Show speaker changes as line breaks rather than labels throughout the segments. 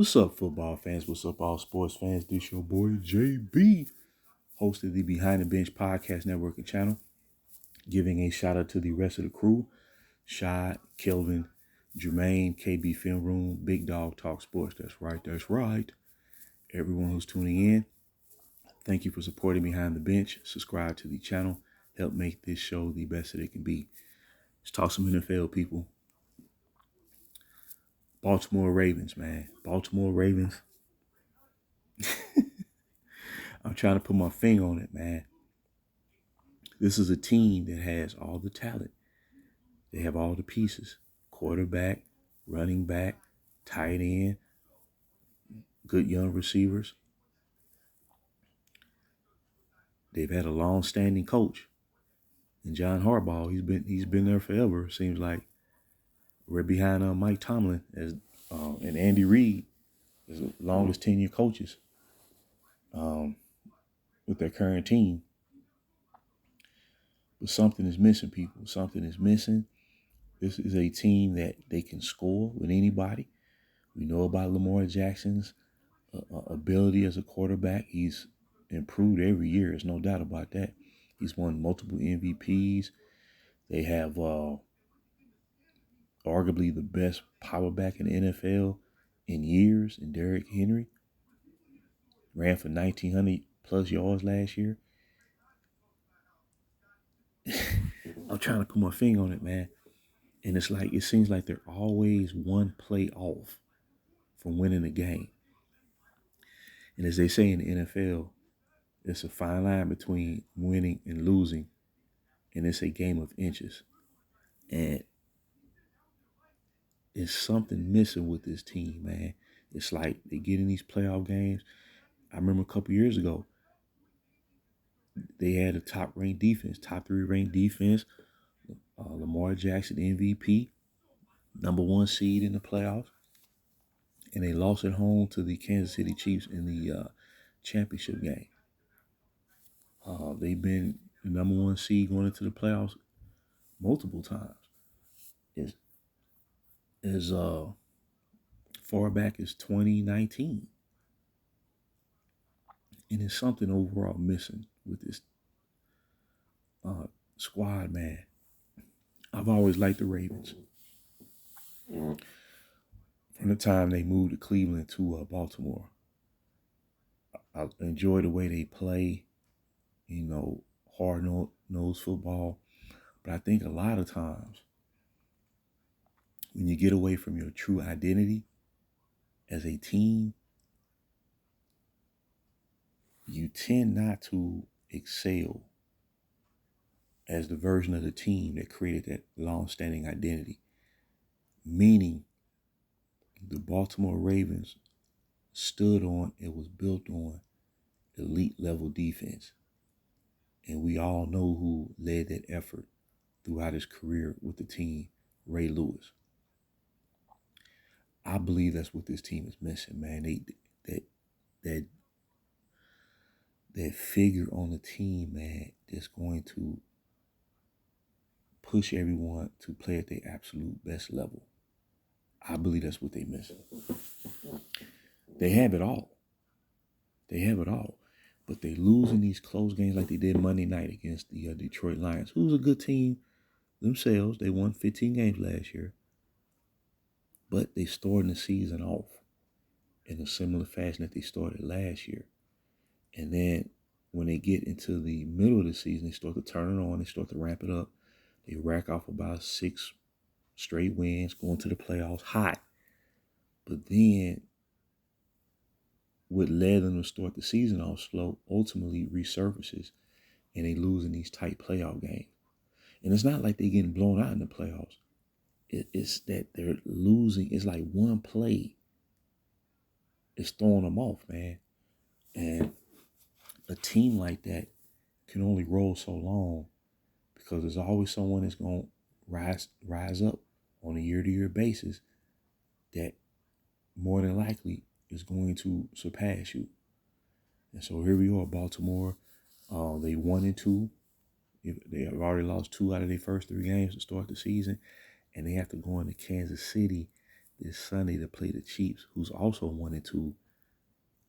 What's up, football fans? What's up, all sports fans? This your boy JB, host of the Behind the Bench Podcast Network and channel. Giving a shout out to the rest of the crew: Shad, Kelvin, Jermaine, KB Film Room, Big Dog Talk Sports. That's right. Everyone who's tuning in, thank you for supporting Behind the Bench. Subscribe to the channel. Help make this show the best that it can be. Let's talk some NFL, people. Baltimore Ravens, man. Baltimore Ravens. I'm trying to put my finger on it, man. This is a team that has all the talent. They have all the pieces: quarterback, running back, tight end, good young receivers. They've had a long-standing coach, and John Harbaugh. He's been there forever. Seems like we're behind Mike Tomlin and Andy Reid as the longest tenured coaches with their current team. But something is missing, people. Something is missing. This is a team that they can score with anybody. We know about Lamar Jackson's ability as a quarterback. He's improved every year. There's no doubt about that. He's won multiple MVPs. They have arguably the best power back in the NFL in years, in Derrick Henry. Ran for 1,900 plus yards last year. I'm trying to put my finger on it, man. And it seems like they're always one play off from winning a game. And as they say in the NFL, it's a fine line between winning and losing, and it's a game of inches. And it's something missing with this team, man. It's like they get in these playoff games. I remember a couple years ago, they had a top 3 ranked defense. Lamar Jackson, MVP, number 1 seed in the playoffs. And they lost at home to the Kansas City Chiefs in the championship game. They've been the number 1 seed going into the playoffs multiple times. As far back as 2019. And there's something overall missing with this squad, man. I've always liked the Ravens. From the time they moved to Cleveland to Baltimore, I enjoy the way they play, hard-nosed football. But I think a lot of times when you get away from your true identity as a team, you tend not to excel as the version of the team that created that long-standing identity. Meaning, the Baltimore Ravens stood on, it was built on elite level defense. And we all know who led that effort throughout his career with the team, Ray Lewis. I believe that's what this team is missing, man. That figure on the team, man, that's going to push everyone to play at their absolute best level. I believe that's what they're missing. They have it all. But they lose in these close games like they did Monday night against the Detroit Lions, who's a good team themselves. They won 15 games last year. But they started the season off in a similar fashion that they started last year. And then when they get into the middle of the season, they start to turn it on. They start to ramp it up. They rack off about 6 straight wins, going to the playoffs hot. But then what led them to start the season off slow ultimately resurfaces, and they lose in these tight playoff games. And it's not like they're getting blown out in the playoffs. It's that they're losing. It's like one play is throwing them off, man. And a team like that can only roll so long because there's always someone that's going to rise up on a year-to-year basis that more than likely is going to surpass you. And so here we are, Baltimore. They 1-2. They have already lost 2 out of their first 3 games to start the season, and they have to go into Kansas City this Sunday to play the Chiefs, who's also 1-2,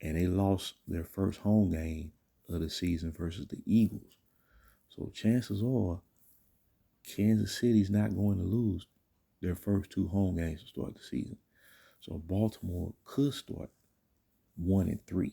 and they lost their first home game of the season versus the Eagles. So chances are Kansas City's not going to lose their first two home games to start the season. So Baltimore could start 1-3.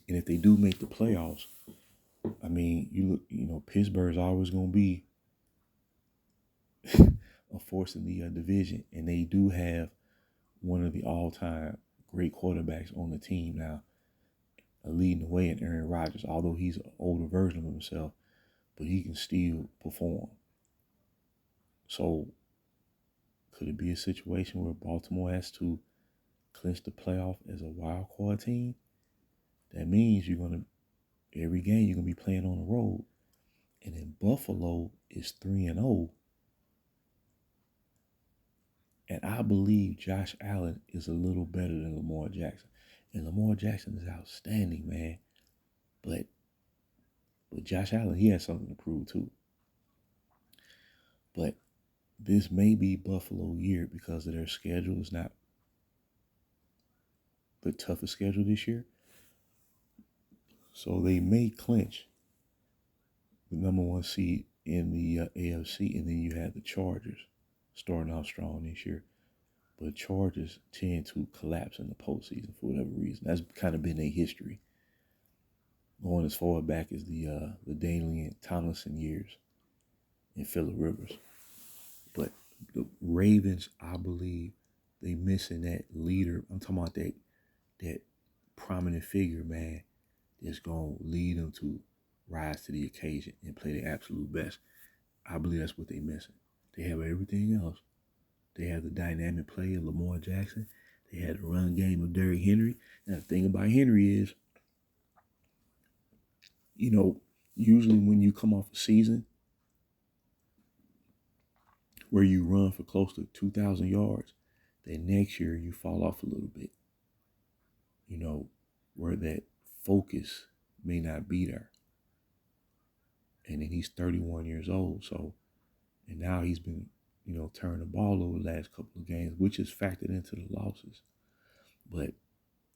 And if they do make the playoffs, I mean, Pittsburgh's always going to be a force in the division, and they do have one of the all-time great quarterbacks on the team now, leading the way in Aaron Rodgers, although he's an older version of himself, but he can still perform. So could it be a situation where Baltimore has to clinch the playoff as a wild card team? That means every game you're gonna be playing on the road. And then Buffalo is 3-0. And I believe Josh Allen is a little better than Lamar Jackson. And Lamar Jackson is outstanding, man. But Josh Allen, he has something to prove too. But this may be Buffalo year because of their schedule is not the toughest schedule this year. So they may clinch the number one seed in the AFC, and then you have the Chargers starting out strong this year. But Chargers tend to collapse in the postseason for whatever reason. That's kind of been their history, going as far back as the Daniel Tomlinson years and Phillip Rivers. But the Ravens, I believe, they missing that leader. I'm talking about that prominent figure, man, that's going to lead them to rise to the occasion and play the absolute best. I believe that's what they're missing. They have everything else. They have the dynamic play of Lamar Jackson. They had the run game of Derrick Henry. And the thing about Henry is, usually when you come off a season where you run for close to 2,000 yards, then next year you fall off a little bit. Where that focus may not be there. And then he's 31 years old. And now he's been, turning the ball over the last couple of games, which is factored into the losses. But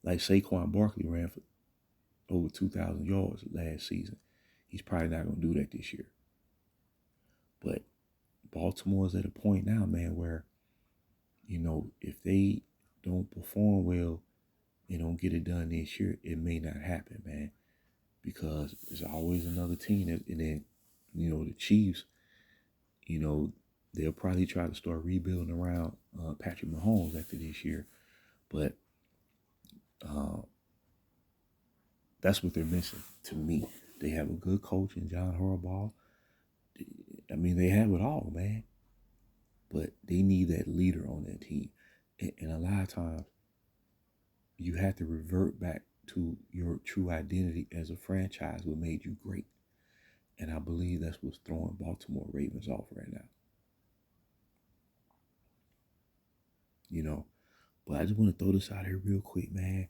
like Saquon Barkley ran for over 2,000 yards last season. He's probably not going to do that this year. But Baltimore's at a point now, man, where, if they don't perform well and don't get it done this year, it may not happen, man. Because there's always another team and then, the Chiefs, they'll probably try to start rebuilding around Patrick Mahomes after this year. But that's what they're missing to me. They have a good coach in John Harbaugh. I mean, they have it all, man. But they need that leader on that team. And a lot of times, you have to revert back to your true identity as a franchise, what made you great. And I believe that's what's throwing Baltimore Ravens off right now. But I just want to throw this out here real quick, man.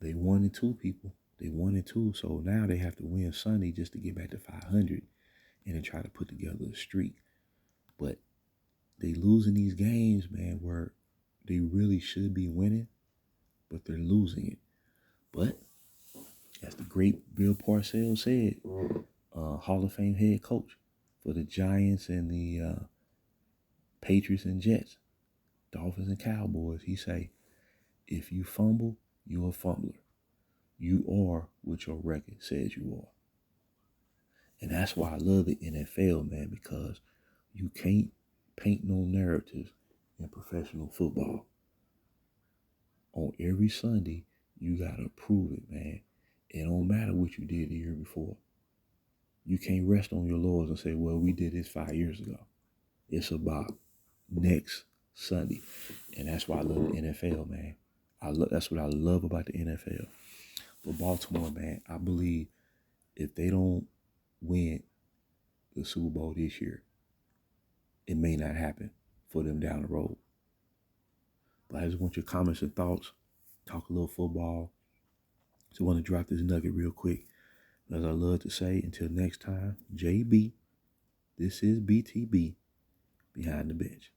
They 1-2, people. They 1-2. So now they have to win Sunday just to get back to 500 and then try to put together a streak. But they losing these games, man, where they really should be winning, but they're losing it. But as the great Bill Parcells said, Hall of Fame head coach for the Giants and the Patriots and Jets, Dolphins and Cowboys, he say, if you fumble, you're a fumbler. You are what your record says you are. And that's why I love the NFL, man, because you can't paint no narratives in professional football. On every Sunday, you got to prove it, man. It don't matter what you did the year before. You can't rest on your laurels and say, well, we did this 5 years ago. It's about next Sunday. And that's why I love the NFL, man. That's what I love about the NFL. For Baltimore, man, I believe if they don't win the Super Bowl this year, it may not happen for them down the road. But I just want your comments and thoughts. Talk a little football. So I want to drop this nugget real quick. As I love to say, until next time, JB, this is BTB, Behind the Bench.